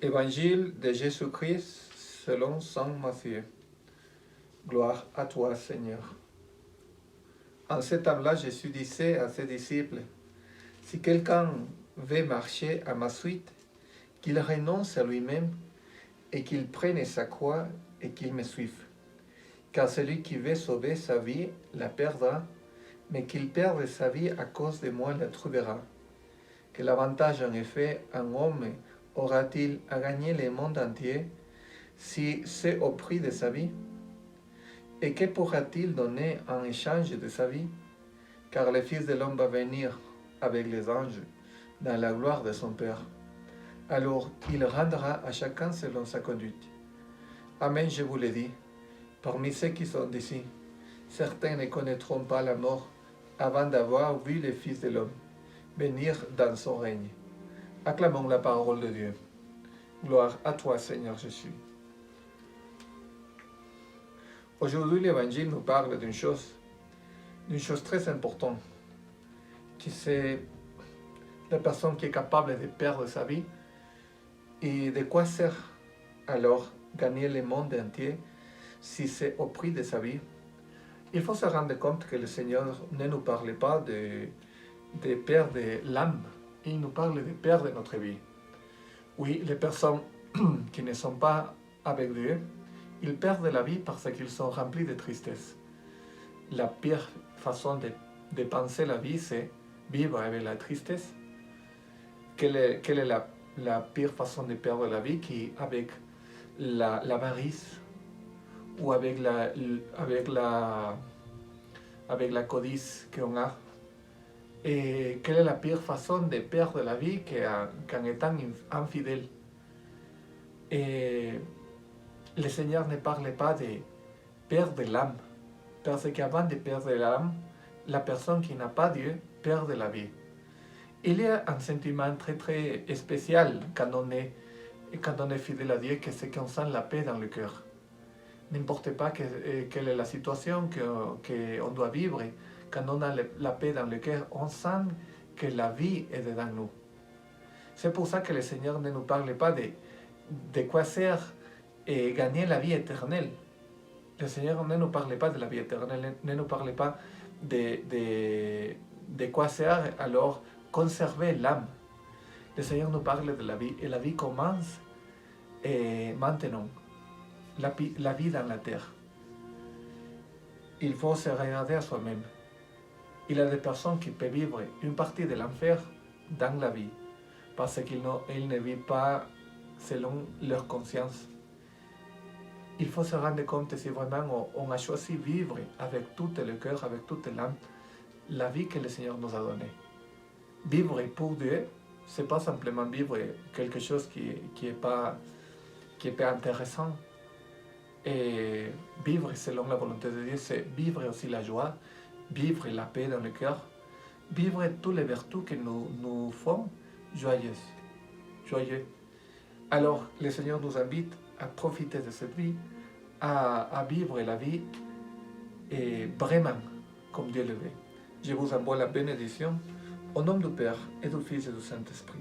Évangile de Jésus-Christ selon saint Matthieu. Gloire à toi, Seigneur. En ce temps-là, Jésus disait à ses disciples, « Si quelqu'un veut marcher à ma suite, qu'il renonce à lui-même et qu'il prenne sa croix et qu'il me suive. Car celui qui veut sauver sa vie la perdra, mais qu'il perde sa vie à cause de moi la trouvera. Quel avantage en effet un homme aura-t-il à gagner le monde entier si c'est au prix de sa vie? Et que pourra-t-il donner en échange de sa vie? Car le Fils de l'homme va venir avec les anges dans la gloire de son Père. Alors il rendra à chacun selon sa conduite. Amen, je vous le dis, parmi ceux qui sont ici, certains ne connaîtront pas la mort avant d'avoir vu le Fils de l'homme venir dans son règne. Acclamons la parole de Dieu. Gloire à toi, Seigneur Jésus. Aujourd'hui, l'Évangile nous parle d'une chose très importante, qui c'est la personne qui est capable de perdre sa vie. Et de quoi sert alors gagner le monde entier si c'est au prix de sa vie? Il faut se rendre compte que le Seigneur ne nous parle pas de perdre l'âme, il nous parle de perdre notre vie. Oui, les personnes qui ne sont pas avec Dieu, ils perdent la vie parce qu'ils sont remplis de tristesse. La pire façon de penser la vie, c'est vivre avec la tristesse. Quelle est la pire façon de perdre la vie? Qui avec l'avarice ou avec la codice qu'on a. Et quelle est la pire façon de perdre la vie qu'en étant infidèle? Et le Seigneur ne parle pas de perdre l'âme, parce qu'avant de perdre l'âme, la personne qui n'a pas Dieu perd la vie. Il y a un sentiment très très spécial quand on est fidèle à Dieu, que c'est qu'on sent la paix dans le cœur. N'importe pas quelle est la situation qu'on doit vivre, quand on a la paix dans le cœur, on sent que la vie est dedans nous. C'est pour ça que le Seigneur ne nous parle pas de quoi sert et gagner la vie éternelle. Le Seigneur ne nous parle pas de la vie éternelle, ne nous parle pas de quoi sert alors conserver l'âme. Le Seigneur nous parle de la vie, et la vie commence maintenant, la vie dans la terre. Il faut se regarder à soi-même. Il y a des personnes qui peuvent vivre une partie de l'enfer dans la vie, parce qu'ils ne vivent pas selon leur conscience. Il faut se rendre compte si vraiment on a choisi vivre avec tout le cœur, avec toute l'âme, la vie que le Seigneur nous a donnée. Vivre pour Dieu, c'est pas simplement vivre quelque chose qui est pas intéressant. Et vivre selon la volonté de Dieu, c'est vivre aussi la joie, vivre la paix dans le cœur, vivre toutes les vertus que nous font joyeux. Alors, le Seigneur nous invite à profiter de cette vie, à vivre la vie et vraiment comme Dieu le veut. Je vous envoie la bénédiction au nom du Père et du Fils et du Saint-Esprit.